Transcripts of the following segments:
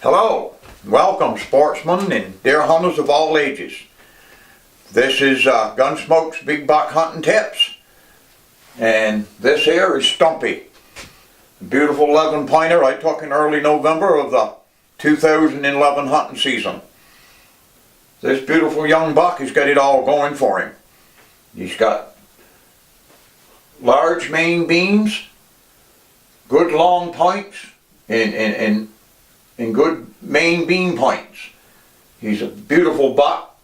Hello, welcome sportsmen and deer hunters of all ages. This is Gunsmoke's Big Buck Hunting Tips, and this here is Stumpy, a beautiful 11 pointer I took in early November of the 2011 hunting season. This beautiful young buck has got it all going for him. He's got large main beams, good long points, and good main beam points. He's a beautiful buck,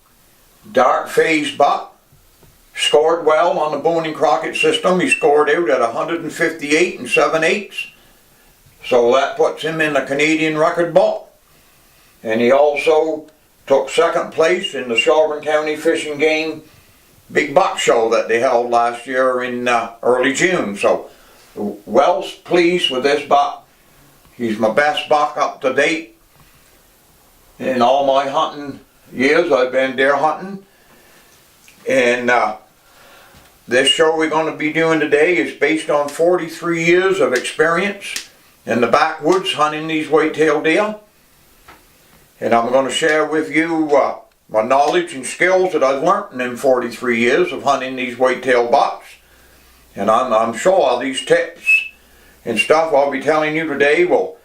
dark phased buck, scored well on the Boone & Crockett system. He scored out at 158 7/8, so that puts him in the Canadian record book. And he also took second place in the Shelburne County Fish and Game Big Buck Show that they held last year in early June. So well pleased with this buck. He's my best buck up to date. In all my hunting years, I've been deer hunting. And this show we're going to be doing today is based on 43 years of experience in the backwoods hunting these whitetail deer. And I'm going to share with you my knowledge and skills that I've learned in them 43 years of hunting these whitetail bucks. And I'm sure these tips and stuff I'll be telling you today will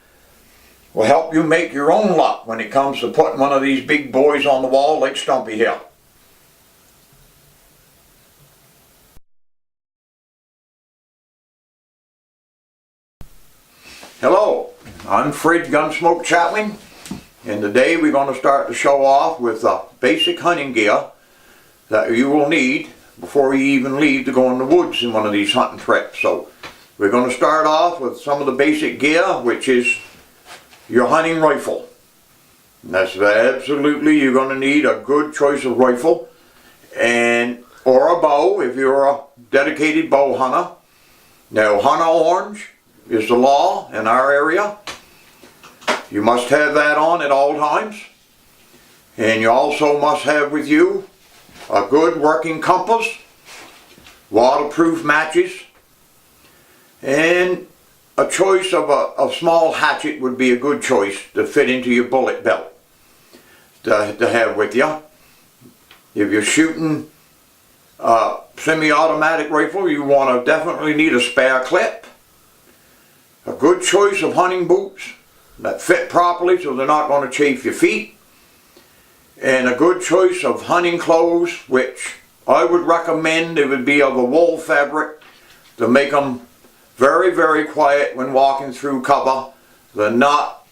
help you make your own luck when it comes to putting one of these big boys on the wall like Stumpy here. Hello, I'm Fred Gunsmoke Chatling, and today we're going to start the show off with basic hunting gear that you will need before you even leave to go in the woods in one of these hunting trips. So we're going to start off with some of the basic gear, which is your hunting rifle. And that's absolutely, you're going to need a good choice of rifle, or a bow if you're a dedicated bow hunter. Now, hunter orange is the law in our area. You must have that on at all times. And you also must have with you a good working compass, waterproof matches, and a choice of a small hatchet would be a good choice to fit into your bullet belt to have with you. If you're shooting a semi-automatic rifle, you want to definitely need a spare clip, a good choice of hunting boots that fit properly so they're not going to chafe your feet, and a good choice of hunting clothes, which I would recommend it would be of a wool fabric to make them very, very quiet when walking through cover. They're not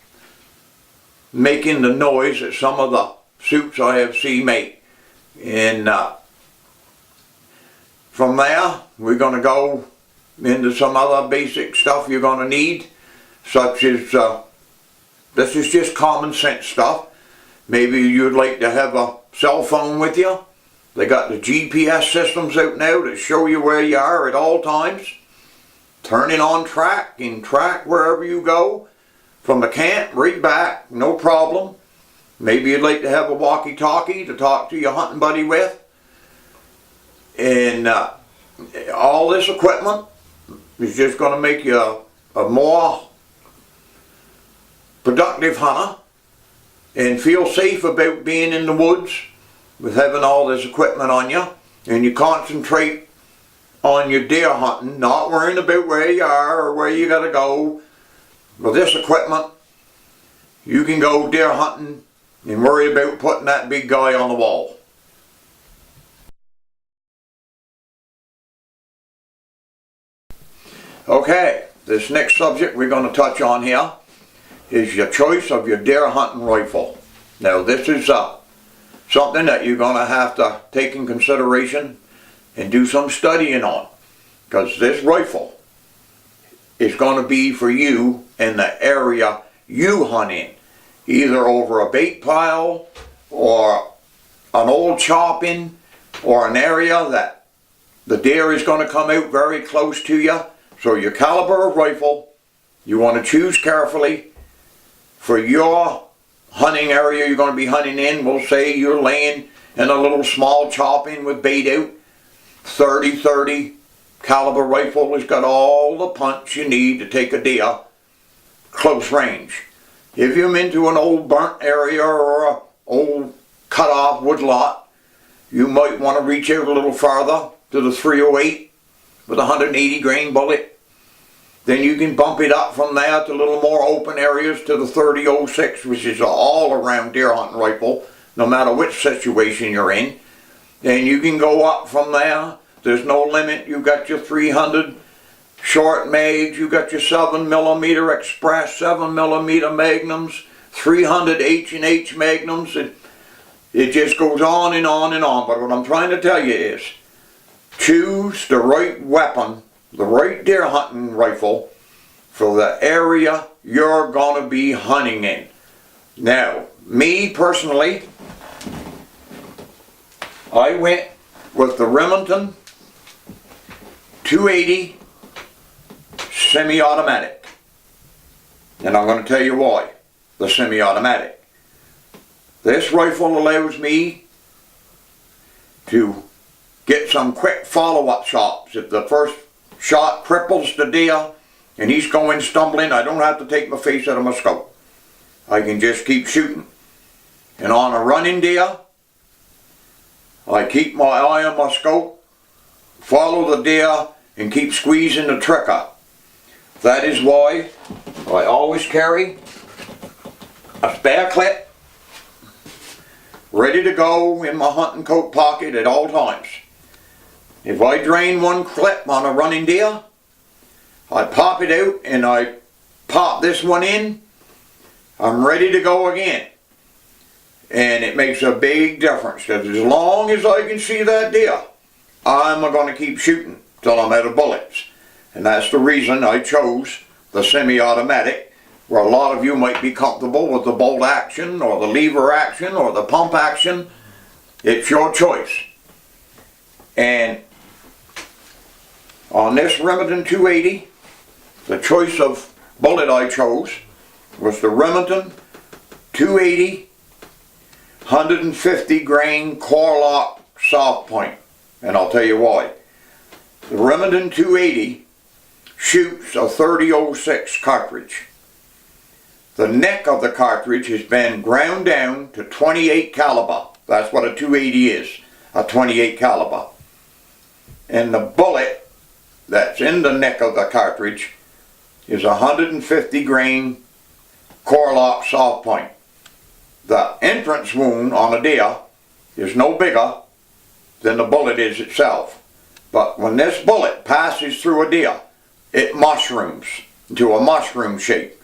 making the noise that some of the suits I have seen make. And from there, we're going to go into some other basic stuff you're going to need, such as, this is just common sense stuff. Maybe you'd like to have a cell phone with you. They got the GPS systems out now that show you where you are at all times. Turn it on track and track wherever you go. From the camp, right back, no problem. Maybe you'd like to have a walkie-talkie to talk to your hunting buddy with. And all this equipment is just going to make you a more productive hunter and feel safe about being in the woods with having all this equipment on you. And you concentrate on your deer hunting, not worrying about where you are or where you got to go. With this equipment, you can go deer hunting and worry about putting that big guy on the wall. Okay, this next subject we're going to touch on here is your choice of your deer hunting rifle. Now, this is something that you're going to have to take in consideration and do some studying on, because this rifle is going to be for you in the area you hunt in, either over a bait pile or an old chopping or an area that the deer is going to come out very close to you. So your caliber of rifle, you want to choose carefully for your hunting area you're going to be hunting in. We'll say you're laying in a little small chopping with bait out. 30-30 caliber rifle has got all the punch you need to take a deer close range. If you're into an old burnt area or a old cut off woodlot, you might want to reach out a little farther to the 308 with a 180 grain bullet. Then you can bump it up from there to a little more open areas to the 30-06, which is an all-around deer hunting rifle, no matter which situation you're in. Then you can go up from there. There's no limit. You've got your 300 short mags, you got your 7mm express, 7mm magnums, 300 H&H magnums. It just goes on and on and on. But what I'm trying to tell you is, choose the right weapon, the right deer hunting rifle for the area you're going to be hunting in. Now, me personally, I went with the Remington 280 semi-automatic. And I'm going to tell you why, the semi-automatic. This rifle allows me to get some quick follow-up shots. If the first shot cripples the deer and he's going stumbling, I don't have to take my face out of my scope. I can just keep shooting. And on a running deer, I keep my eye on my scope, follow the deer, and keep squeezing the trigger. That is why I always carry a spare clip ready to go in my hunting coat pocket at all times. If I drain one clip on a running deer, I pop it out and I pop this one in. I'm ready to go again. And it makes a big difference, because as long as I can see that deer, I'm going to keep shooting till I'm out of bullets. And that's the reason I chose the semi-automatic, where a lot of you might be comfortable with the bolt action or the lever action or the pump action. It's your choice. And on this Remington 280, the choice of bullet I chose was the Remington 280 150 grain core lock soft point. And I'll tell you why. The Remington 280 shoots a 30-06 cartridge. The neck of the cartridge has been ground down to 28 caliber. That's what a 280 is, a 28 caliber. And the bullet that's in the neck of the cartridge is a 150 grain core lock soft point. The entrance wound on a deer is no bigger than the bullet is itself. But when this bullet passes through a deer, it mushrooms into a mushroom shape.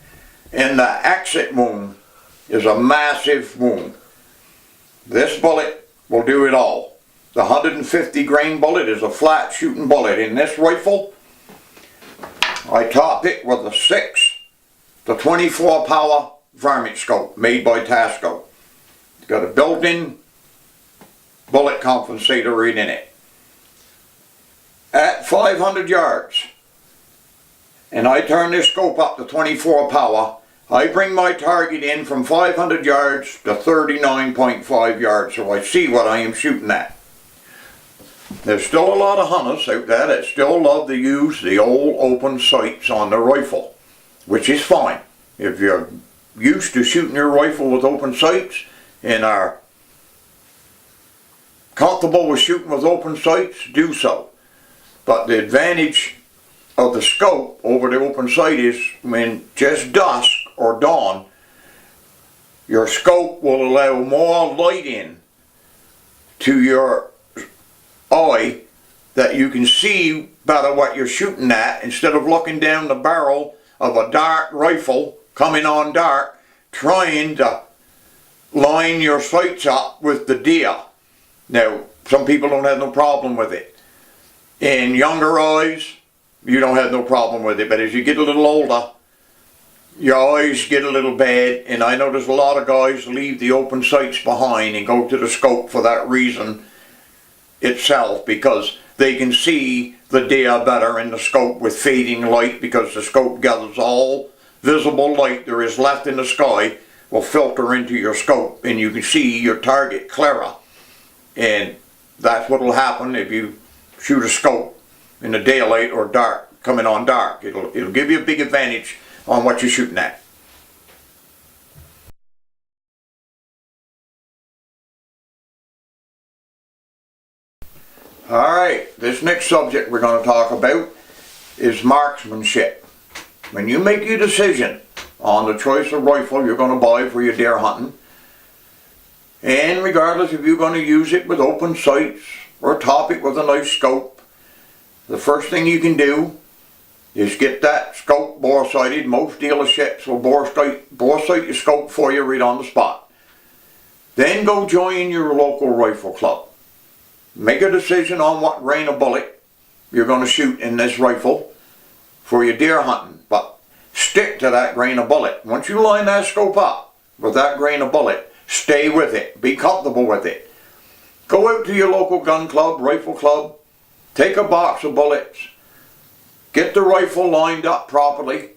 And the exit wound is a massive wound. This bullet will do it all. The 150 grain bullet is a flat shooting bullet. In this rifle, I top it with a 6 to 24 power varmint scope made by Tasco. It's got a built-in bullet compensator right in it. At 500 yards, and I turn this scope up to 24 power, I bring my target in from 500 yards to 39.5 yards, so I see what I am shooting at. There's still a lot of hunters out there that still love to use the old open sights on the rifle, which is fine. If you're used to shooting your rifle with open sights and are comfortable with shooting with open sights, do so. But the advantage of the scope over the open sight is when just dusk or dawn, your scope will allow more light in to your eye that you can see better what you're shooting at, instead of looking down the barrel of a dark rifle coming on dark, trying to line your sights up with the deer. Now, some people don't have no problem with it. In younger eyes, you don't have no problem with it, but as you get a little older, your eyes get a little bad, and I notice a lot of guys leave the open sights behind and go to the scope for that reason itself, because they can see the deer better in the scope with fading light, because the scope gathers all visible light there is left in the sky will filter into your scope, and you can see your target clearer. And that's what will happen if you shoot a scope in the daylight or dark, coming on dark. It'll give you a big advantage on what you're shooting at. Alright, this next subject we're going to talk about is marksmanship. When you make your decision on the choice of rifle you're going to buy for your deer hunting, and regardless if you're going to use it with open sights or top it with a nice scope, the first thing you can do is get that scope bore sighted. Most dealerships will bore sight your scope for you right on the spot. Then go join your local rifle club. Make a decision on what grain of bullet you're going to shoot in this rifle for your deer hunting, but stick to that grain of bullet. Once you line that scope up with that grain of bullet, stay with it. Be comfortable with it. Go out to your local gun club, rifle club, take a box of bullets, get the rifle lined up properly.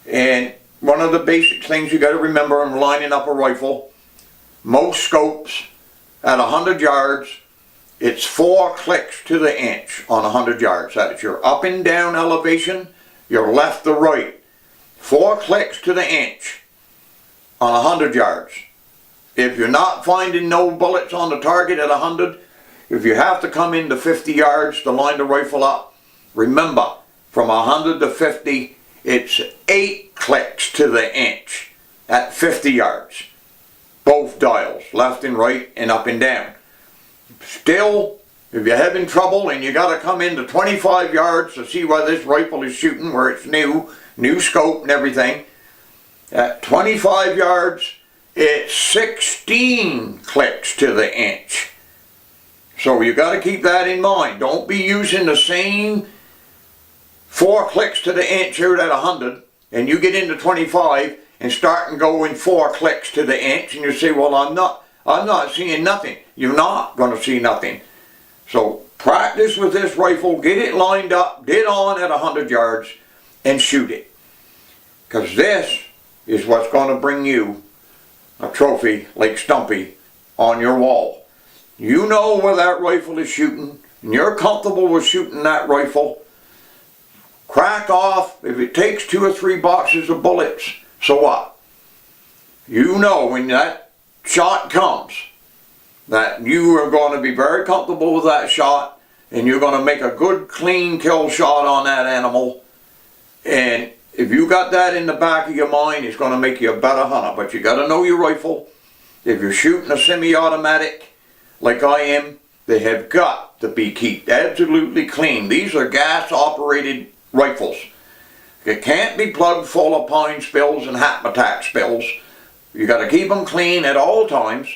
And one of the basic things you got to remember in lining up a rifle, most scopes at 100 yards, it's 4 clicks to the inch on 100 yards. That's your up and down elevation, your left to right. 4 clicks to the inch on 100 yards. If you're not finding no bullets on the target at 100, if you have to come into 50 yards to line the rifle up, remember, from 100 to 50, it's 8 clicks to the inch at 50 yards. Both dials, left and right and up and down. Still, if you're having trouble and you got to come into 25 yards to see where this rifle is shooting, where it's new scope and everything, at 25 yards, it's 16 clicks to the inch. So you got to keep that in mind. Don't be using the same 4 clicks to the inch out at 100 and you get into 25 and start and go in 4 clicks to the inch and you say, well, I'm not seeing nothing. You're not going to see nothing. So practice with this rifle, get it lined up, dead on at 100 yards and shoot it. Because this is what's going to bring you a trophy like Stumpy on your wall. You know where that rifle is shooting and you're comfortable with shooting that rifle. Crack off. If it takes 2 or 3 boxes of bullets, so what? You know when that shot comes that you are going to be very comfortable with that shot and you're going to make a good clean kill shot on that animal. And if you got that in the back of your mind, it's going to make you a better hunter. But you got to know your rifle. If you're shooting a semi-automatic like I am, they have got to be kept absolutely clean. These are gas operated rifles. It can't be plugged full of pine spills and hackmatack spills. You got to keep them clean at all times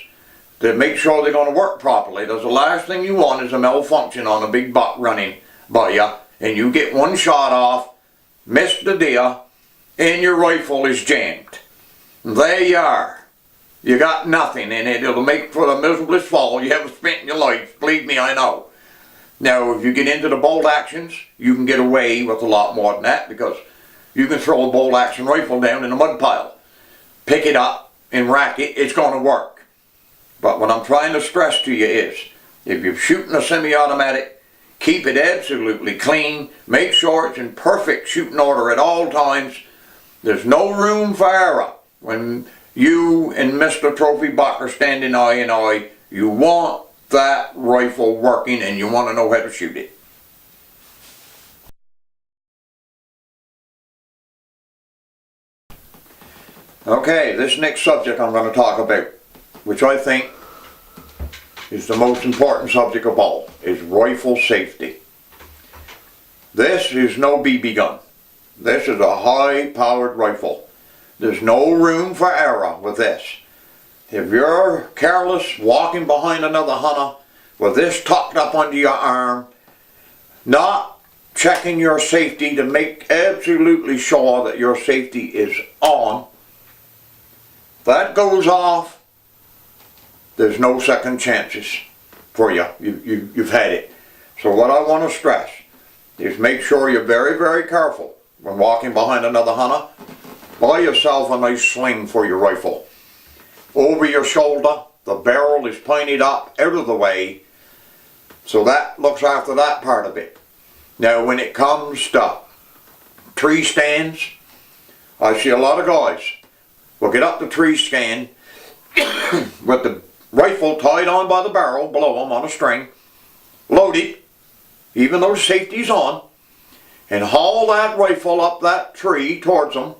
to make sure they're going to work properly. That's the last thing you want is a malfunction on a big buck running by you and you get one shot off, miss the deer, and your rifle is jammed. There you are. You got nothing in it. It'll make for the miserablest fall you ever spent in your life. Believe me, I know. Now, if you get into the bolt actions, you can get away with a lot more than that because you can throw a bolt action rifle down in a mud pile, pick it up and rack it, it's going to work. But what I'm trying to stress to you is, if you're shooting a semi-automatic, keep it absolutely clean, make sure it's in perfect shooting order at all times. There's no room for error. When you and Mr. Trophy Buck are standing eye in eye, you want that rifle working and you want to know how to shoot it. Okay, this next subject I'm going to talk about, which I think is the most important subject of all, is rifle safety. This is no BB gun. This is a high-powered rifle. There's no room for error with this. If you're careless walking behind another hunter with this tucked up under your arm, not checking your safety to make absolutely sure that your safety is on, that goes off, there's no second chances for you. You've had it. So what I want to stress is make sure you're very, very careful when walking behind another hunter. Buy yourself a nice sling for your rifle. Over your shoulder, the barrel is pointed up, out of the way, so that looks after that part of it. Now when it comes to tree stands, I see a lot of guys will get up the tree stand with the rifle tied on by the barrel below them on a string, load it, even though safety's on, and haul that rifle up that tree towards them,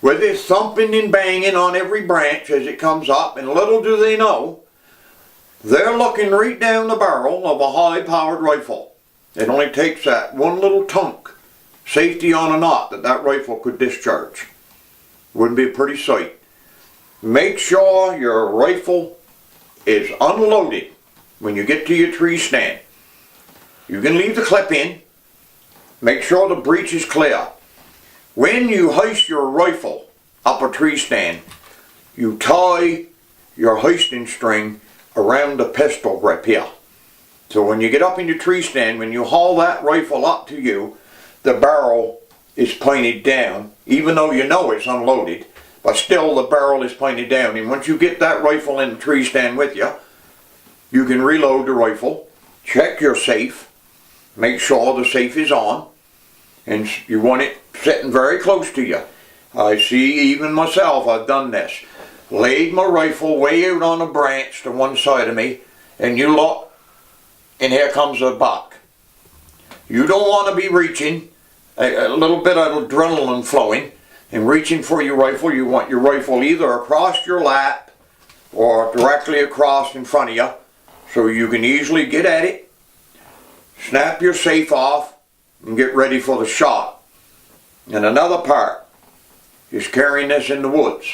with it thumping and banging on every branch as it comes up, and little do they know, they're looking right down the barrel of a high-powered rifle. It only takes that one little tunk, safety on a knot, that rifle could discharge. Wouldn't be a pretty sight. Make sure your rifle is unloaded when you get to your tree stand. You can leave the clip in. Make sure the breech is clear. When you hoist your rifle up a tree stand, you tie your hoisting string around the pistol grip here. So when you get up in your tree stand, when you haul that rifle up to you, the barrel is pointed down, even though you know it's unloaded, but still the barrel is pointed down. And once you get that rifle in the tree stand with you, you can reload the rifle, check your safe, make sure the safe is on, and you want it sitting very close to you. I see, even myself, I've done this. Laid my rifle way out on a branch to one side of me, and you look, and here comes a buck. You don't want to be reaching, a little bit of adrenaline flowing, and reaching for your rifle. You want your rifle either across your lap or directly across in front of you, so you can easily get at it, snap your safe off, and get ready for the shot. And another part is carrying this in the woods.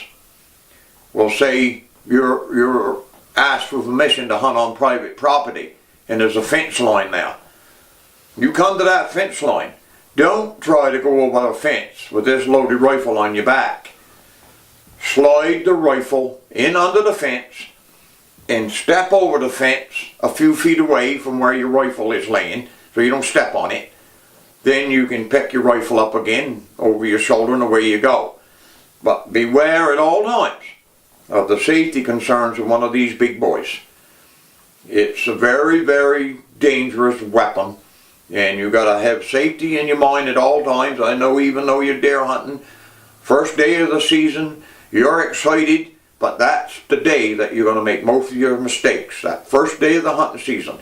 We'll say you're asked for permission to hunt on private property, and there's a fence line there. You come to that fence line. Don't try to go over the fence with this loaded rifle on your back. Slide the rifle in under the fence and step over the fence a few feet away from where your rifle is laying, so you don't step on it. Then you can pick your rifle up again over your shoulder and away you go. But beware at all times of the safety concerns of one of these big boys. It's a very, very dangerous weapon, and you got to have safety in your mind at all times. I know, even though you're deer hunting, first day of the season, you're excited, but that's the day that you're going to make most of your mistakes. That first day of the hunting season.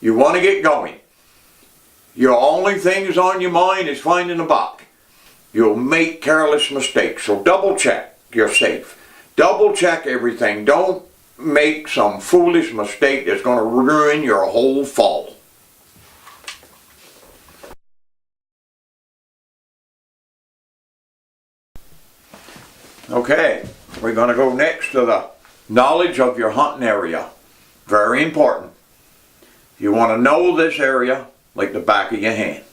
You want to get going. Your only thing is on your mind is finding a buck. You'll make careless mistakes, so double check you're safe. Double check everything. Don't make some foolish mistake that's going to ruin your whole fall. Okay, we're going to go next to the knowledge of your hunting area. Very important. You want to know this area like the back of your hand.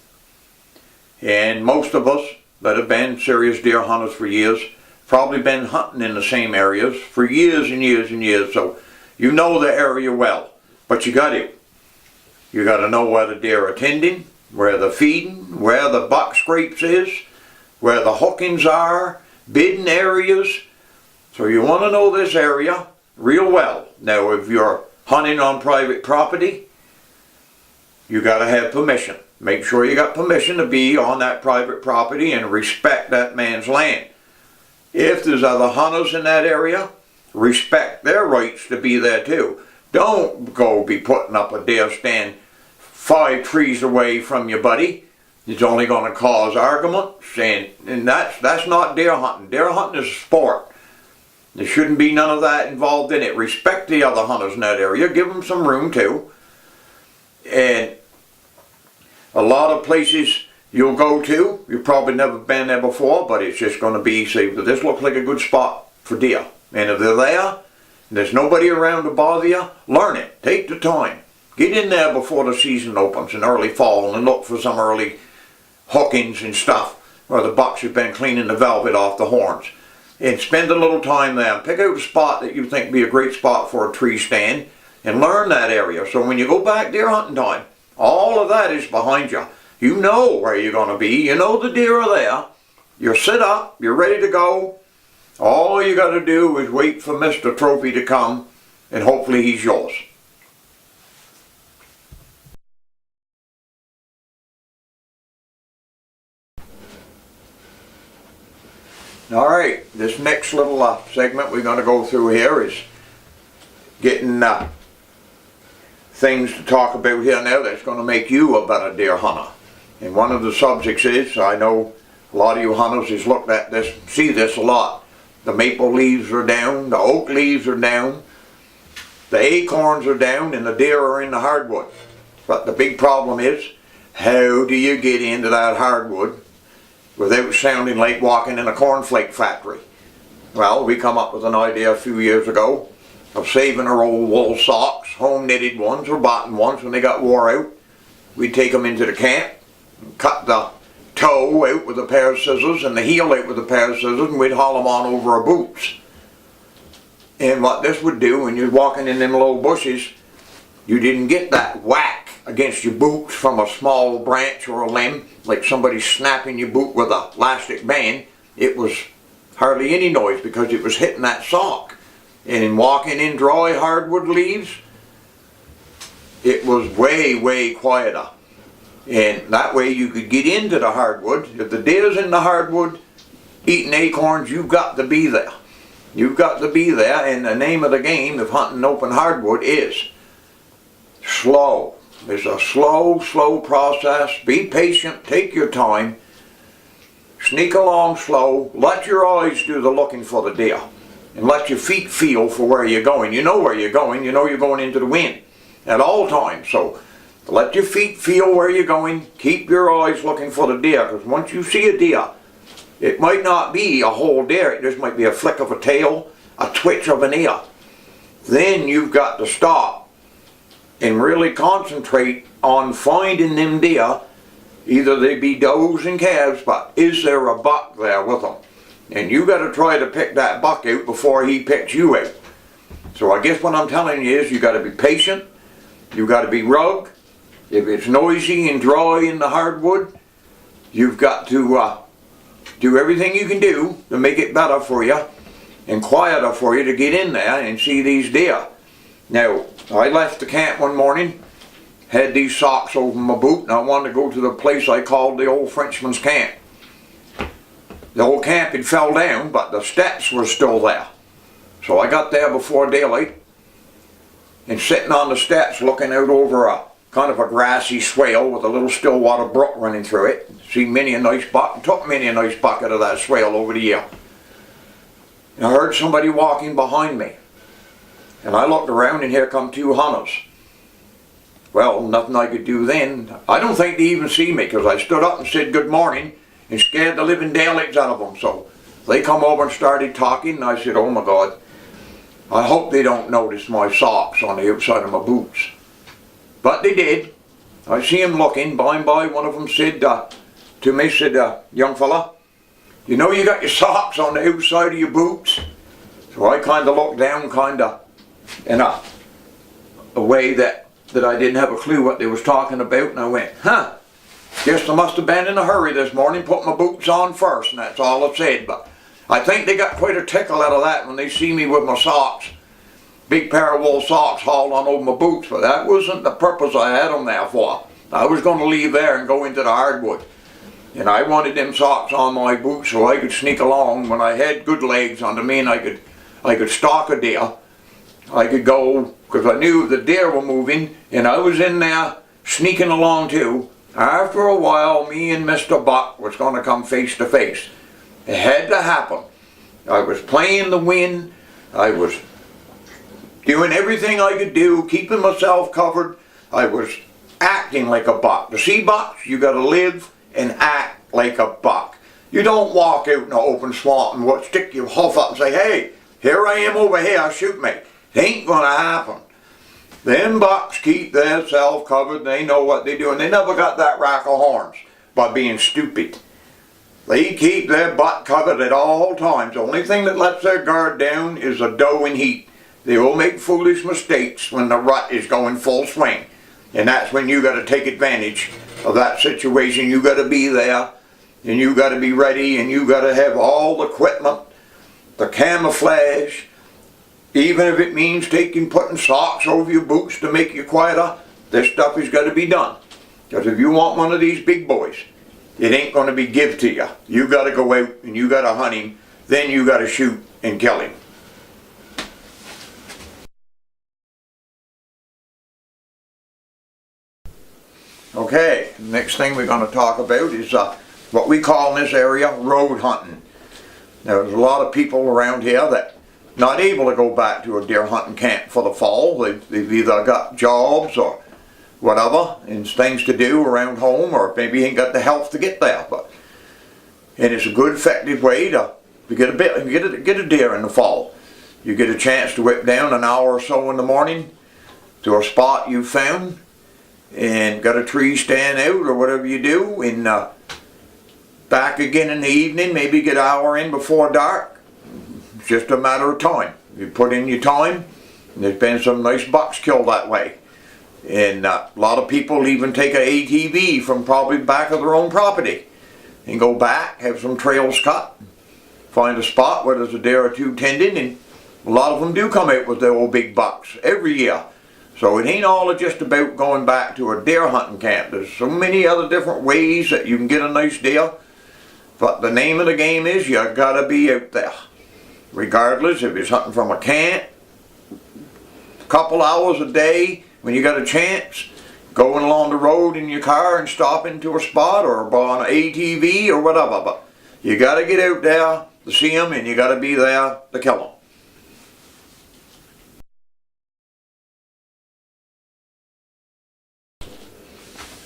And most of us that have been serious deer hunters for years probably been hunting in the same areas for years and years and years, so you know the area well. But you got to know where the deer are tending, where they're feeding, where the buck scrapes is, where the hookings are, bidding areas. So you want to know this area real well. Now, if you're hunting on private property, you got to have permission. Make sure you got permission to be on that private property and respect that man's land. If there's other hunters in that area, respect their rights to be there too. Don't go be putting up a deer stand 5 trees away from your buddy. It's only going to cause arguments, and that's not deer hunting. Deer hunting is a sport. There shouldn't be none of that involved in it. Respect the other hunters in that area. Give them some room too. And a lot of places you'll go to, you've probably never been there before, but it's just going to be, say, this looks like a good spot for deer. And if they're there, and there's nobody around to bother you, learn it. Take the time. Get in there before the season opens in early fall and look for some early hookings and stuff where the bucks have been cleaning the velvet off the horns. And spend a little time there. Pick out a spot that you think would be a great spot for a tree stand and learn that area. So when you go back deer hunting time, all of that is behind you. You know where you're going to be. You know the deer are there. You're set up. You're ready to go. All you got to do is wait for Mr. Trophy to come, and hopefully he's yours. Alright, this next little segment we're going to go through here is getting things to talk about here now that's going to make you a better deer hunter. And one of the subjects is, I know a lot of you hunters has looked at this, see this a lot. The maple leaves are down, the oak leaves are down, the acorns are down, and the deer are in the hardwood. But the big problem is, how do you get into that hardwood without sounding like walking in a cornflake factory? Well, we come up with an idea a few years ago of saving our old wool socks, home knitted ones or bottom ones when they got wore out. We'd take them into the camp, and cut the toe out with a pair of scissors and the heel out with a pair of scissors, and we'd haul them on over our boots. And what this would do when you're walking in them low bushes, you didn't get that whack against your boots from a small branch or a limb, like somebody snapping your boot with a elastic band. It was hardly any noise because it was hitting that sock. And in walking in dry hardwood leaves, it was way quieter. And that way you could get into the hardwood. If the deer's in the hardwood eating acorns, you've got to be there. You've got to be there, and the name of the game of hunting open hardwood is slow. It's a slow process. Be patient, take your time, sneak along slow, let your eyes do the looking for the deer, and let your feet feel for where you're going. You know where you're going, you know you're going into the wind at all times, so let your feet feel where you're going, keep your eyes looking for the deer, because once you see a deer, it might not be a whole deer, it just might be a flick of a tail, a twitch of an ear. Then you've got to stop and really concentrate on finding them deer, either they be does and calves, but is there a buck there with them? And you got to try to pick that buck out before he picks you out. So I guess what I'm telling you is you got to be patient, you got to be rugged. If it's noisy and dry in the hardwood, you've got to do everything you can do to make it better for you and quieter for you to get in there and see these deer. Now, I left the camp one morning, had these socks over my boot, and I wanted to go to the place I called the old Frenchman's camp. The old camp had fell down, but the steps were still there. So I got there before daylight, and sitting on the steps looking out over a kind of a grassy swale with a little still water brook running through it. See many a nice buck, took many a nice bucket of that swale over the year. And I heard somebody walking behind me. And I looked around and here come two hunters. Well, nothing I could do then. I don't think they even see me because I stood up and said good morning and scared the living daylights out of them. So they come over and started talking, and I said, oh my God, I hope they don't notice my socks on the outside of my boots. But they did. I see them looking. By and by, one of them said to me, said, young fella, you know you got your socks on the outside of your boots? So I kind of looked down, kind of in a way that I didn't have a clue what they was talking about, and I went, huh, guess I must have been in a hurry this morning, put my boots on first, and that's all I said. But I think they got quite a tickle out of that when they see me with my socks, big pair of wool socks hauled on over my boots, but that wasn't the purpose I had them there for. I was going to leave there and go into the hardwood, and I wanted them socks on my boots so I could sneak along when I had good legs under me, and I could stalk a deer. I could go, because I knew the deer were moving, and I was in there sneaking along too. After a while, me and Mr. Buck was going to come face to face. It had to happen. I was playing the wind. I was doing everything I could do, keeping myself covered. I was acting like a buck. To see bucks, you got to live and act like a buck. You don't walk out in an open swamp and stick your hoof up and say, hey, here I am over here, shoot me. It ain't going to happen. Them bucks keep themselves covered. They know what they do, and they never got that rack of horns by being stupid. They keep their butt covered at all times. The only thing that lets their guard down is a doe in heat. They will make foolish mistakes when the rut is going full swing, and that's when you got to take advantage of that situation. You got to be there, and you got to be ready, and you got to have all the equipment, the camouflage. Even if it means putting socks over your boots to make you quieter, this stuff has got to be done. Because if you want one of these big boys, it ain't going to be give to you. You got to go out and you got to hunt him, then you got to shoot and kill him. Okay, next thing we're going to talk about is what we call in this area road hunting. Now, there's a lot of people around here that not able to go back to a deer hunting camp for the fall. They've either got jobs or whatever and things to do around home, or maybe ain't got the health to get there. And it's a good effective way to get a deer in the fall. You get a chance to whip down an hour or so in the morning to a spot you found and got a tree stand out or whatever you do, and back again in the evening, maybe get an hour in before dark. It's just a matter of time. You put in your time, and there's been some nice bucks killed that way. And a lot of people even take an ATV from probably back of their own property and go back, have some trails cut, find a spot where there's a deer or two tending, and a lot of them do come out with their old big bucks every year. So it ain't all just about going back to a deer hunting camp. There's so many other different ways that you can get a nice deer. But the name of the game is you gotta be out there. Regardless if it's hunting from a camp, a couple hours a day, when you got a chance, going along the road in your car and stopping to a spot or on an ATV or whatever. But you gotta get out there to see them, and you gotta be there to kill them.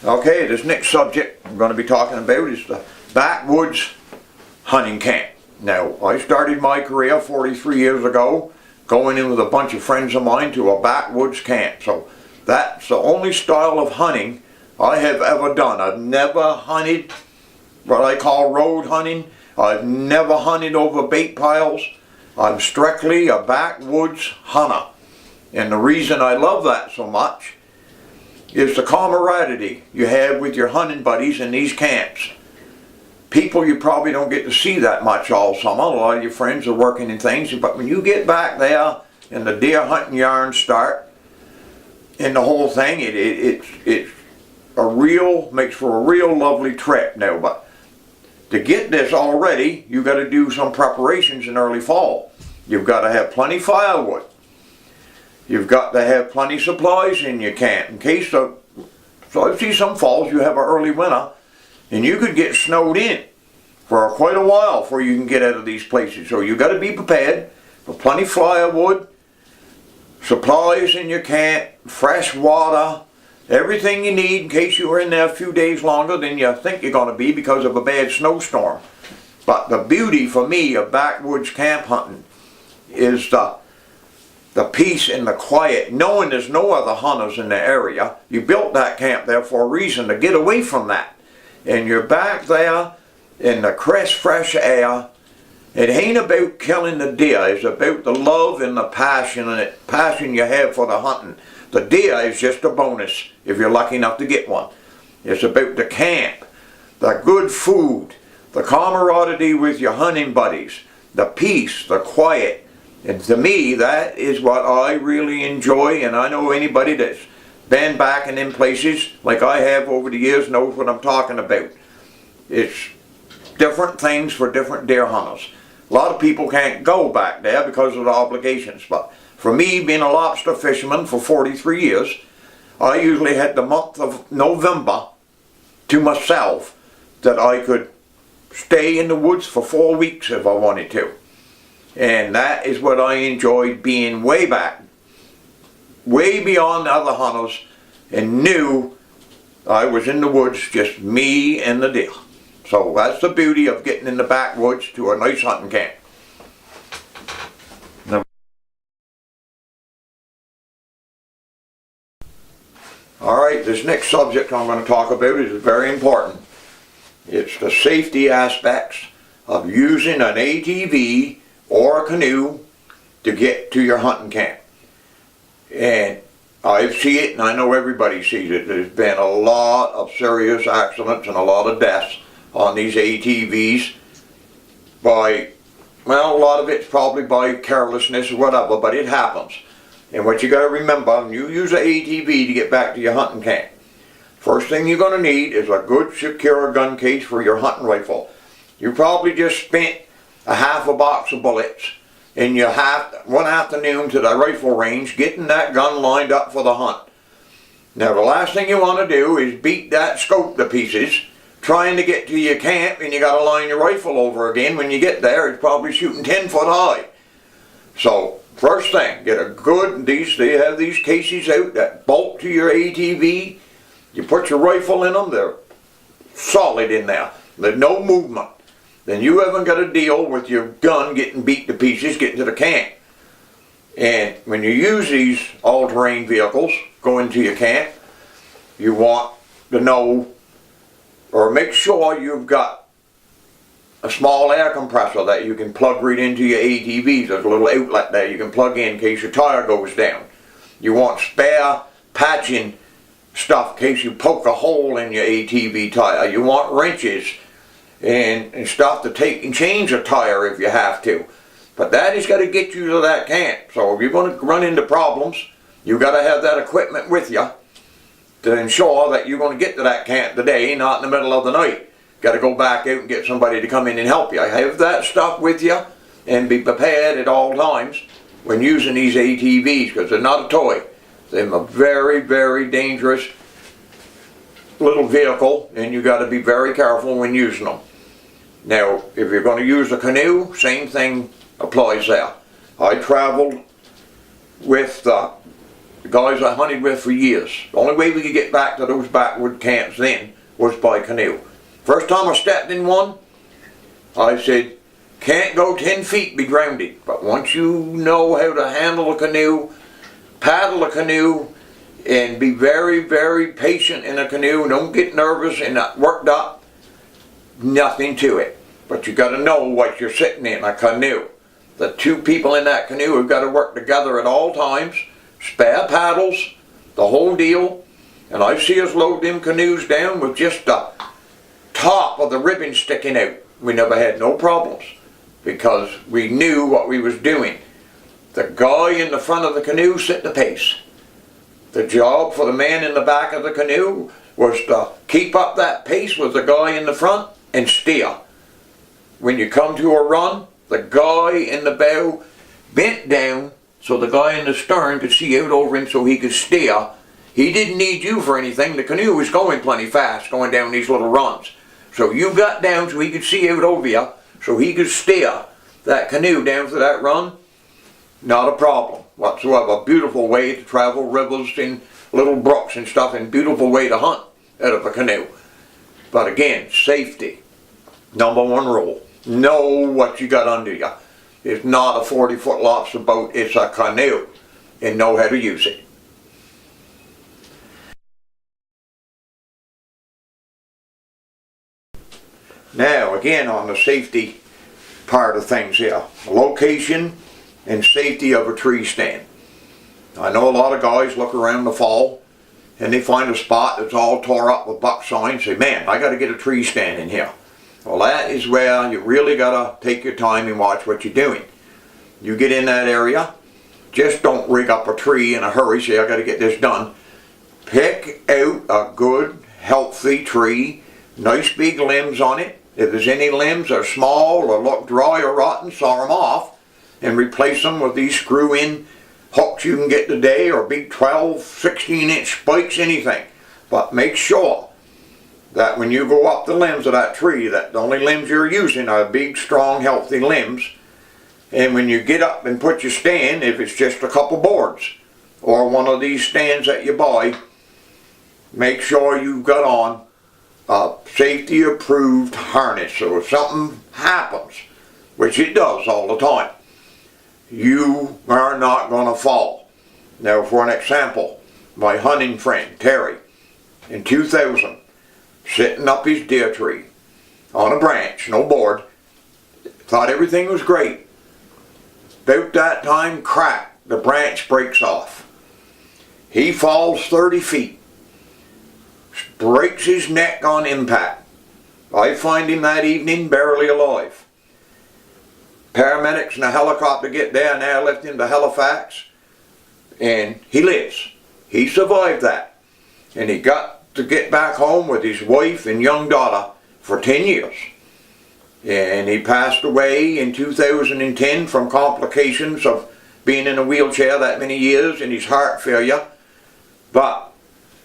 Okay, this next subject I'm going to be talking about is the Backwoods hunting camp. Now, I started my career 43 years ago going in with a bunch of friends of mine to a backwoods camp. So that's the only style of hunting I have ever done. I've never hunted what I call road hunting. I've never hunted over bait piles. I'm strictly a backwoods hunter. And the reason I love that so much is the camaraderie you have with your hunting buddies in these camps. People you probably don't get to see that much all summer. A lot of your friends are working and things, but when you get back there and the deer hunting yarns start and the whole thing, it's a real, makes for a real lovely trip now. But to get this already, you've got to do some preparations in early fall. You've got to have plenty firewood. You've got to have plenty supplies in your camp in case of, so I see some falls you have an early winter and you could get snowed in for quite a while before you can get out of these places. So you've got to be prepared for plenty firewood, supplies in your camp, fresh water, everything you need in case you were in there a few days longer than you think you're going to be because of a bad snowstorm. But the beauty for me of backwoods camp hunting is the peace and the quiet, knowing there's no other hunters in the area. You built that camp there for a reason, to get away from that. And you're back there in the crisp, fresh air. It ain't about killing the deer. It's about the love and the passion you have for the hunting. The deer is just a bonus if you're lucky enough to get one. It's about the camp, the good food, the camaraderie with your hunting buddies, the peace, the quiet. And to me, that is what I really enjoy, and I know anybody that's been back in them places, like I have over the years, knows what I'm talking about. It's different things for different deer hunters. A lot of people can't go back there because of the obligations, but for me, being a lobster fisherman for 43 years, I usually had the month of November to myself that I could stay in the woods for 4 weeks if I wanted to. And that is what I enjoyed, being way back, way beyond the other hunters, and knew I was in the woods, just me and the deer. So that's the beauty of getting in the backwoods to a nice hunting camp. Alright, this next subject I'm going to talk about is very important. It's the safety aspects of using an ATV or a canoe to get to your hunting camp. And I see it, and I know everybody sees it. There's been a lot of serious accidents and a lot of deaths on these ATVs by, well, a lot of it's probably by carelessness or whatever, but it happens. And what you got to remember, when you use an ATV to get back to your hunting camp, first thing you're going to need is a good secure gun case for your hunting rifle. You probably just spent a half a box of bullets in your one afternoon to the rifle range getting that gun lined up for the hunt. Now the last thing you want to do is beat that scope to pieces trying to get to your camp, and you got to line your rifle over again. When you get there, it's probably shooting 10 foot high. So first thing, get a good, they have these cases out that bolt to your ATV. You put your rifle in them, they're solid in there. There's no movement. Then you haven't got to deal with your gun getting beat to pieces getting to the camp. And when you use these all-terrain vehicles going to your camp, you want to know or make sure you've got a small air compressor that you can plug right into your ATVs. There's a little outlet there you can plug in case your tire goes down. You want spare patching stuff in case you poke a hole in your ATV tire. You want wrenches and stuff to take and change a tire if you have to. But that has got to get you to that camp. So if you're going to run into problems, you've got to have that equipment with you to ensure that you're going to get to that camp today, not in the middle of the night. Got to go back out and get somebody to come in and help you. Have that stuff with you and be prepared at all times when using these ATVs, because they're not a toy. They're a very, very dangerous little vehicle, and you got to be very careful when using them. Now, if you're going to use a canoe, same thing applies there. I traveled with the guys I hunted with for years. The only way we could get back to those backwoods camps then was by canoe. First time I stepped in one, I said, can't go 10 feet, be grounded. But once you know how to handle a canoe, paddle a canoe, and be very, very patient in a canoe, don't get nervous and not worked up, nothing to it. But you got to know what you're sitting in, a canoe. The two people in that canoe have got to work together at all times, spare paddles, the whole deal. And I see us load them canoes down with just the top of the ribbon sticking out. We never had no problems because we knew what we was doing. The guy in the front of the canoe set the pace. The job for the man in the back of the canoe was to keep up that pace with the guy in the front and steer. When you come to a run, the guy in the bow bent down so the guy in the stern could see out over him so he could steer. He didn't need you for anything. The canoe was going plenty fast going down these little runs. So you got down so he could see out over you so he could steer that canoe down for that run. Not a problem whatsoever. Beautiful way to travel rivers and little brooks and stuff, and beautiful way to hunt out of a canoe. But again, safety. Number one rule. Know what you got under you. It's not a 40-foot lobster boat, it's a canoe. And know how to use it. Now again on the safety part of things here. Location and safety of a tree stand. I know a lot of guys look around the fall and they find a spot that's all tore up with buck signs, say, man, I got to get a tree stand in here. Well, that is where you really got to take your time and watch what you're doing. You get in that area, just don't rig up a tree in a hurry, say I got to get this done. Pick out a good, healthy tree, nice big limbs on it. If there's any limbs that are small or look dry or rotten, saw them off and replace them with these screw-in hooks you can get today, or big 12, 16-inch spikes, anything. But make sure that when you go up the limbs of that tree, that the only limbs you're using are big, strong, healthy limbs. And when you get up and put your stand, if it's just a couple boards or one of these stands that you buy, make sure you've got on a safety approved harness. So if something happens, which it does all the time, you are not going to fall. Now for an example, my hunting friend Terry in 2000, sitting up his deer tree on a branch, no board, thought everything was great. About that time, crack, the branch breaks off. He falls 30 feet, breaks his neck on impact. I find him that evening barely alive. Paramedics and a helicopter get there and airlift him to Halifax, and he lives. He survived that, and he got to get back home with his wife and young daughter for 10 years. And he passed away in 2010 from complications of being in a wheelchair that many years and his heart failure. But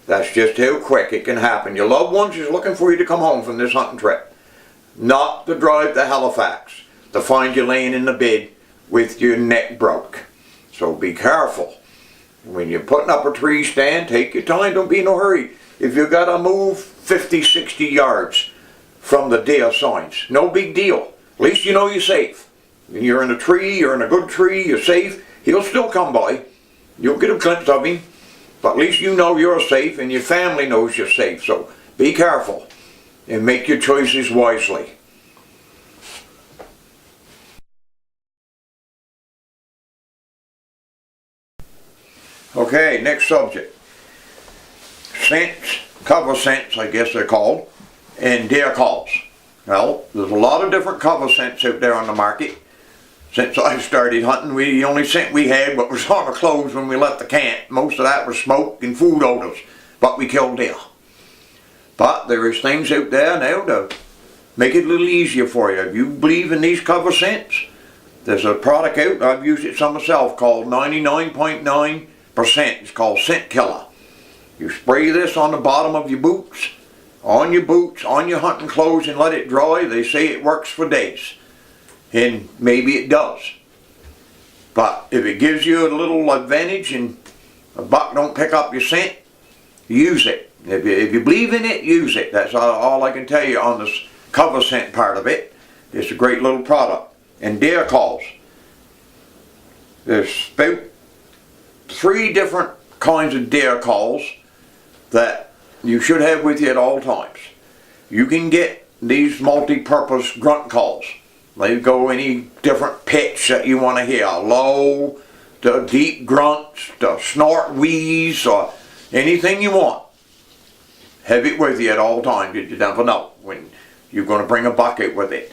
That's just how quick it can happen. Your loved ones is looking for you to come home from this hunting trip. Not to drive to Halifax to find you laying in the bed with your neck broke. So be careful. When you're putting up a tree stand, take your time, don't be in a hurry. If you gotta move 50, 60 yards from the deer signs, no big deal. At least you know you're safe. You're in a tree, you're in a good tree, you're safe. He'll still come by. You'll get a glimpse of him. But at least you know you're safe and your family knows you're safe. So be careful and make your choices wisely. Okay, next subject. Scents, cover scents I guess they're called, and deer calls. Well, there's a lot of different cover scents out there on the market. Since I started hunting, the only scent we had was on our clothes when we left the camp. Most of that was smoke and food odors, but we killed deer. But there is things out there now to make it a little easier for you. If you believe in these cover scents, there's a product out, I've used it some myself, called 99.9%. It's called Scent Killer. You spray this on the bottom of your boots, on your hunting clothes, and let it dry. They say it works for days. And maybe it does. But if it gives you a little advantage and a buck don't pick up your scent, use it. If you believe in it, use it. That's all I can tell you on this cover scent part of it. It's a great little product. And deer calls. There's about 3 different kinds of deer calls that you should have with you at all times. You can get these multi-purpose grunt calls. They go any different pitch that you want to hear. Low, to deep grunts, to snort wheeze, or anything you want. Have it with you at all times. You never know when you're going to bring a buck out with it.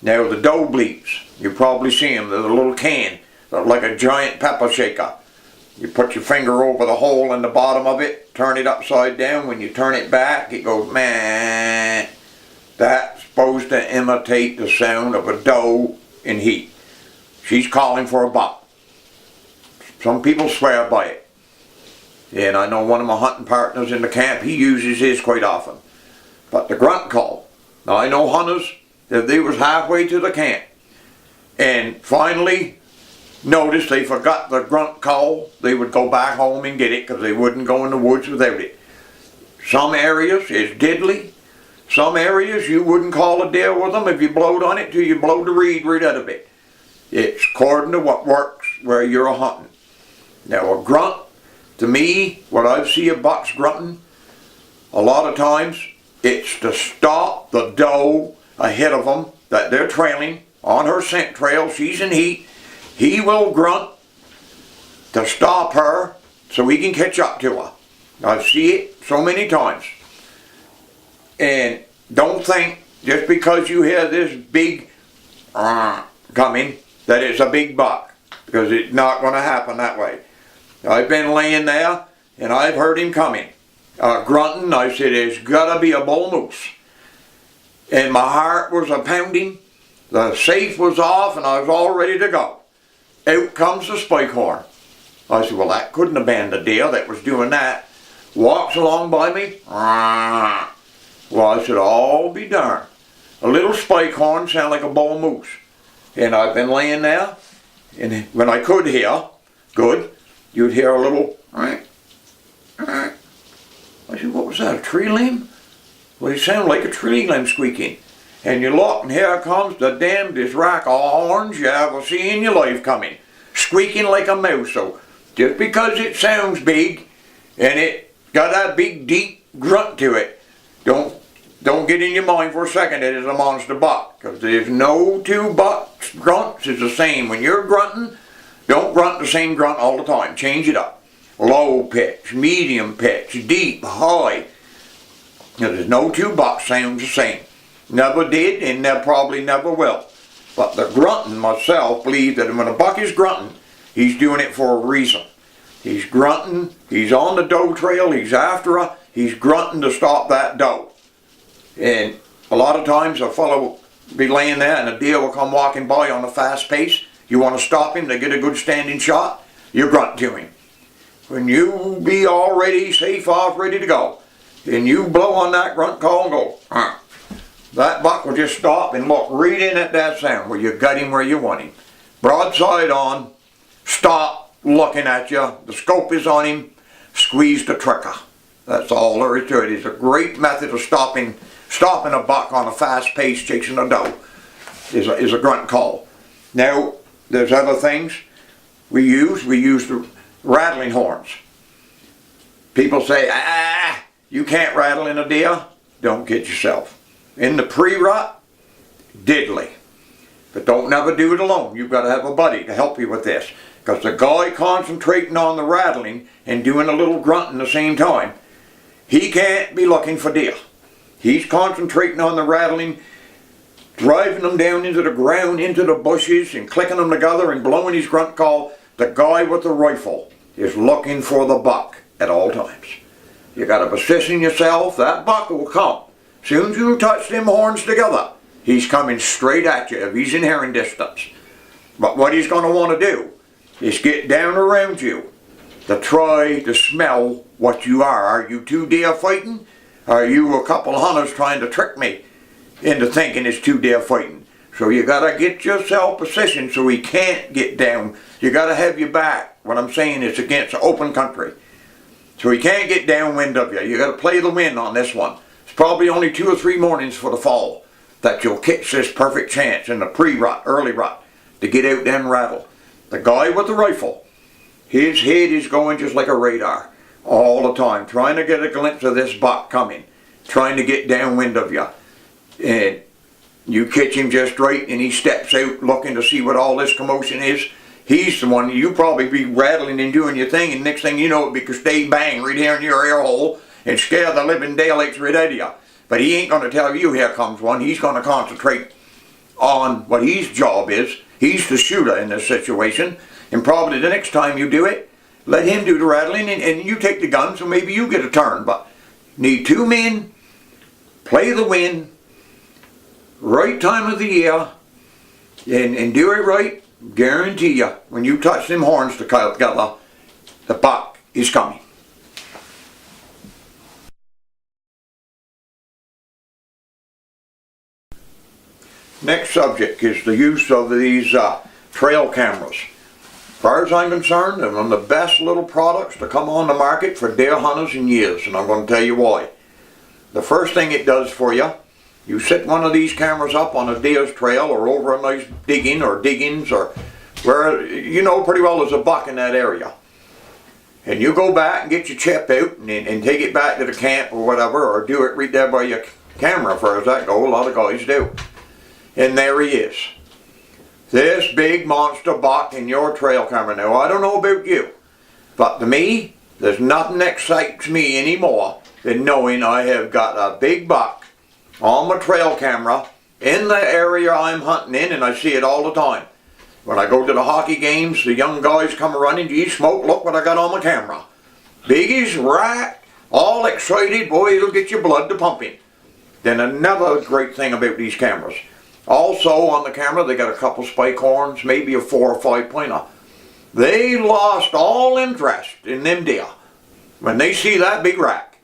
Now the doe bleeps, you probably see them. There's a little can, like a giant pepper shaker. You put your finger over the hole in the bottom of it, turn it upside down. When you turn it back, it goes, man. That's supposed to imitate the sound of a doe in heat. She's calling for a buck. Some people swear by it. And I know one of my hunting partners in the camp, he uses his quite often. But the grunt call, now I know hunters, if they was halfway to the camp and finally noticed they forgot the grunt call, they would go back home and get it because they wouldn't go in the woods without it. Some areas is deadly. Some areas you wouldn't call a deer with them if you blowed on it till you blow the reed right out of it. It's according to what works where you're hunting. Now a grunt, to me, what I've seen of bucks grunting, a lot of times it's to stop the doe ahead of them that they're trailing on her scent trail. She's in heat. He will grunt to stop her so he can catch up to her. I've seen it so many times. And don't think just because you hear this big coming that it's a big buck, because it's not going to happen that way. I've been laying there and I've heard him coming, grunting. I said, it's got to be a bull moose. And my heart was a pounding. The safe was off and I was all ready to go. Out comes the spike horn. I said, well, that couldn't have been the deer that was doing that. Walks along by me. Well, I said, I'll be darned. A little spike horn sounded like a bull moose. And I've been laying there, and when I could hear, good, you'd hear a little, I said, what was that, a tree limb? Well, it sounded like a tree limb squeaking. And you look, and here comes the damnedest rack of horns you ever see in your life coming. Squeaking like a mouse. So, just because it sounds big, and it got that big, deep grunt to it, don't get in your mind for a second that it's a monster buck, because there's no 2 bucks grunts is the same. When you're grunting, don't grunt the same grunt all the time. Change it up. Low pitch, medium pitch, deep, high. Now, there's no 2 bucks sounds the same. Never did and probably never will. But the grunting, myself, believe that when a buck is grunting, he's doing it for a reason. He's grunting, he's on the doe trail, he's after her, he's grunting to stop that doe. And a lot of times a fellow will be laying there and a deer will come walking by on a fast pace. You want to stop him to get a good standing shot, you grunt to him. when you be all ready, safe off, ready to go, and you blow on that grunt call and go, that buck will just stop and look right in at that sound where you got him where you want him. Broadside on, stop looking at you, the scope is on him, squeeze the trigger. That's all there is to it. It's a great method of stopping a buck on a fast pace chasing a doe, is a grunt call. Now, there's other things we use the rattling horns. People say, you can't rattle in a deer. Don't kid yourself. In the pre-rut, diddly. But don't never do it alone. You've got to have a buddy to help you with this. Because the guy concentrating on the rattling and doing a little grunting at the same time, he can't be looking for deer. He's concentrating on the rattling, driving them down into the ground, into the bushes, and clicking them together and blowing his grunt call. The guy with the rifle is looking for the buck at all times. You got to position yourself. That buck will come. Soon as you touch them horns together, he's coming straight at you if he's in hearing distance. But what he's going to want to do is get down around you to try to smell what you are. Are you two deer fighting? Are you a couple of hunters trying to trick me into thinking it's two deer fighting? So you got to get yourself positioned so he can't get down. You got to have your back. What I'm saying is against open country. So he can't get downwind of you. You got to play the wind on this one. It's probably only 2 or 3 mornings for the fall that you'll catch this perfect chance in the pre-rut, early rut, to get out there and rattle. The guy with the rifle, his head is going just like a radar all the time, trying to get a glimpse of this buck coming, trying to get downwind of you. And you catch him just right and he steps out looking to see what all this commotion is. He's the one, you probably be rattling and doing your thing, and next thing you know, it be stay bang right here in your ear hole and scare the living daylights right out of you. But he ain't going to tell you here comes one. He's going to concentrate on what his job is. He's the shooter in this situation, and probably the next time you do it, let him do the rattling and you take the gun, so maybe you get a turn. But need 2 men, play the wind, right time of the year, and do it right. Guarantee you, when you touch them horns together, the buck is coming. Next subject is the use of these trail cameras. As far as I'm concerned, they're one of the best little products to come on the market for deer hunters in years, and I'm going to tell you why. The first thing it does for you, you set one of these cameras up on a deer's trail or over a nice digging or diggings or where you know pretty well there's a buck in that area. And you go back and get your chip out and take it back to the camp or whatever, or do it right there by your camera as far as that goes. A lot of guys do. And there he is. This big monster buck in your trail camera. Now I don't know about you, but to me, there's nothing that excites me anymore than knowing I have got a big buck on my trail camera in the area I'm hunting in, and I see it all the time. When I go to the hockey games, the young guys come running, gee, Smoke, look what I got on my camera. Big as rack, all excited, boy, it'll get your blood to pumping. Then another great thing about these cameras, also on the camera they got a couple spike horns, maybe a 4 or 5 pointer. They lost all interest in them deer. When they see that big rack,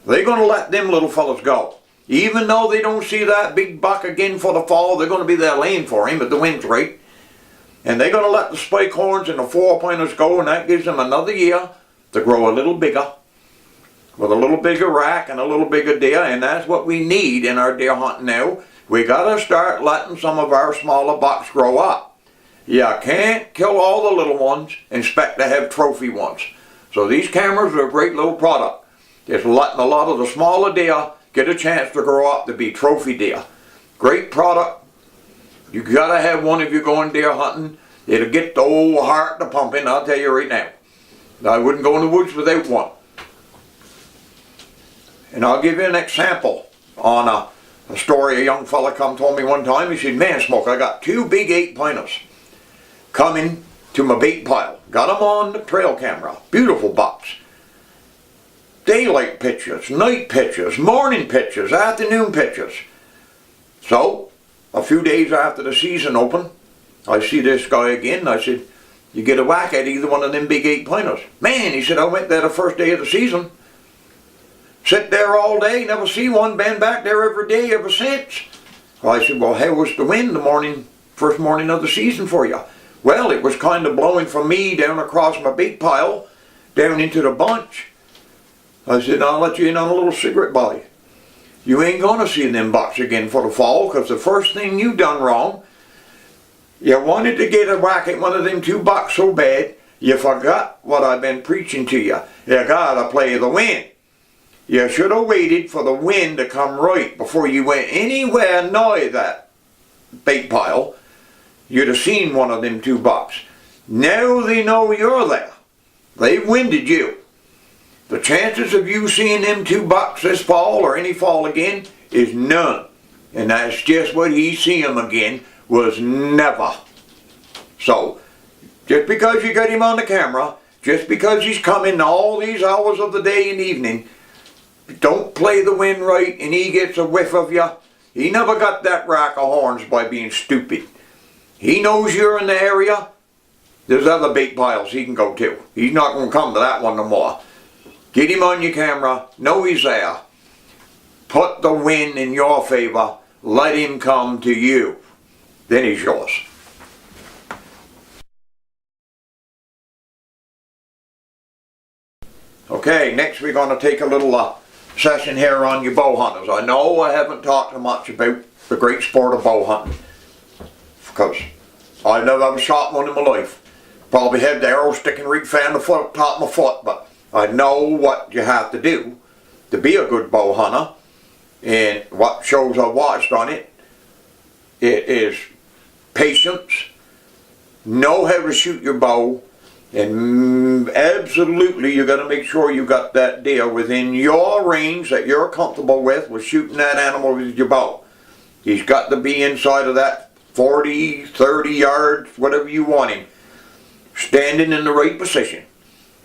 they're going to let them little fellas go. Even though they don't see that big buck again for the fall, they're going to be there laying for him, but the wind's right. And they're going to let the spike horns and the 4 pointers go, and that gives them another year to grow a little bigger, with a little bigger rack and a little bigger deer, and that's what we need in our deer hunting now. We got to start letting some of our smaller bucks grow up. You can't kill all the little ones and expect to have trophy ones. So these cameras are a great little product. It's letting a lot of the smaller deer get a chance to grow up to be trophy deer. Great product. You gotta have one if you're going deer hunting. It'll get the old heart to pumping, I'll tell you right now. I wouldn't go in the woods without one. And I'll give you an example on a story a young fella come told me one time. He said, man, Smoke, I got 2 big 8 pointers coming to my bait pile. Got them on the trail camera. Beautiful bucks. Daylight pictures, night pictures, morning pictures, afternoon pictures. So, a few days after the season opened, I see this guy again, and I said, you get a whack at either one of them big 8-pointers. Man, he said, I went there the first day of the season. Sit there all day, never see one, been back there every day ever since. Well, I said, well, how was the wind first morning of the season for you? Well, it was kind of blowing from me down across my big pile, down into the bunch. I said, I'll let you in on a little cigarette buy. You ain't gonna see them bucks again for the fall, because the first thing you done wrong, you wanted to get a whack at one of them 2 bucks so bad, you forgot what I've been preaching to you. You gotta play the wind. You should have waited for the wind to come right before you went anywhere nigh that bait pile. You'd have seen one of them 2 bucks. Now they know you're there. They've winded you. The chances of you seeing them 2 bucks this fall or any fall again is none. And that's just what he see them again was never. So, just because you got him on the camera, just because he's coming all these hours of the day and evening, don't play the wind right and he gets a whiff of you. He never got that rack of horns by being stupid. He knows you're in the area. There's other bait piles he can go to. He's not going to come to that one no more. Get him on your camera. Know he's there. Put the wind in your favor. Let him come to you. Then he's yours. Okay, next we're going to take a little session here on your bow hunters. I know I haven't talked much about the great sport of bow hunting, because I've never shot one in my life. Probably had the arrow sticking right fan the top of my foot, but I know what you have to do to be a good bow hunter, and what shows I've watched on it, it is patience, know how to shoot your bow, and absolutely you got to make sure you got that deer within your range that you're comfortable with shooting that animal with your bow. He's got to be inside of that 40, 30 yards, whatever you want him, standing in the right position,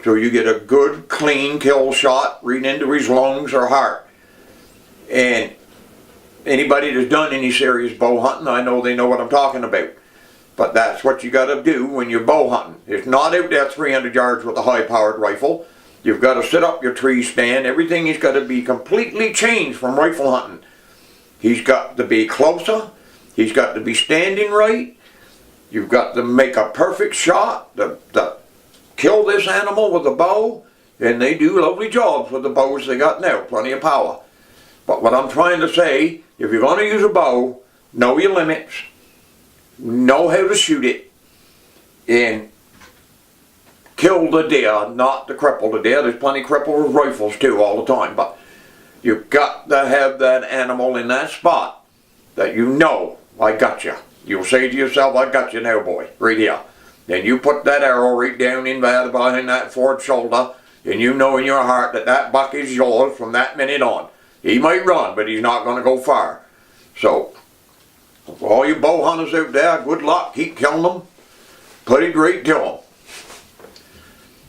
so you get a good clean kill shot right into his lungs or heart. And anybody that's done any serious bow hunting, I know they know what I'm talking about. But that's what you got to do when you're bow hunting. It's not out there 300 yards with a high-powered rifle. You've got to set up your tree stand. Everything has got to be completely changed from rifle hunting. He's got to be closer. He's got to be standing right. You've got to make a perfect shot to kill this animal with a bow. And they do lovely jobs with the bows they got now. Plenty of power. But what I'm trying to say, if you're going to use a bow, know your limits. Know how to shoot it, and kill the deer, not to cripple the deer. There's plenty of cripple with rifles too all the time, but you've got to have that animal in that spot that you know, I got you. You'll say to yourself, I got you now, boy, right here. Then you put that arrow right down in bed behind that forward shoulder, and you know in your heart that that buck is yours from that minute on. He might run, but he's not going to go far. So, for all you bow hunters out there, good luck. Keep killing them. Put it right to them.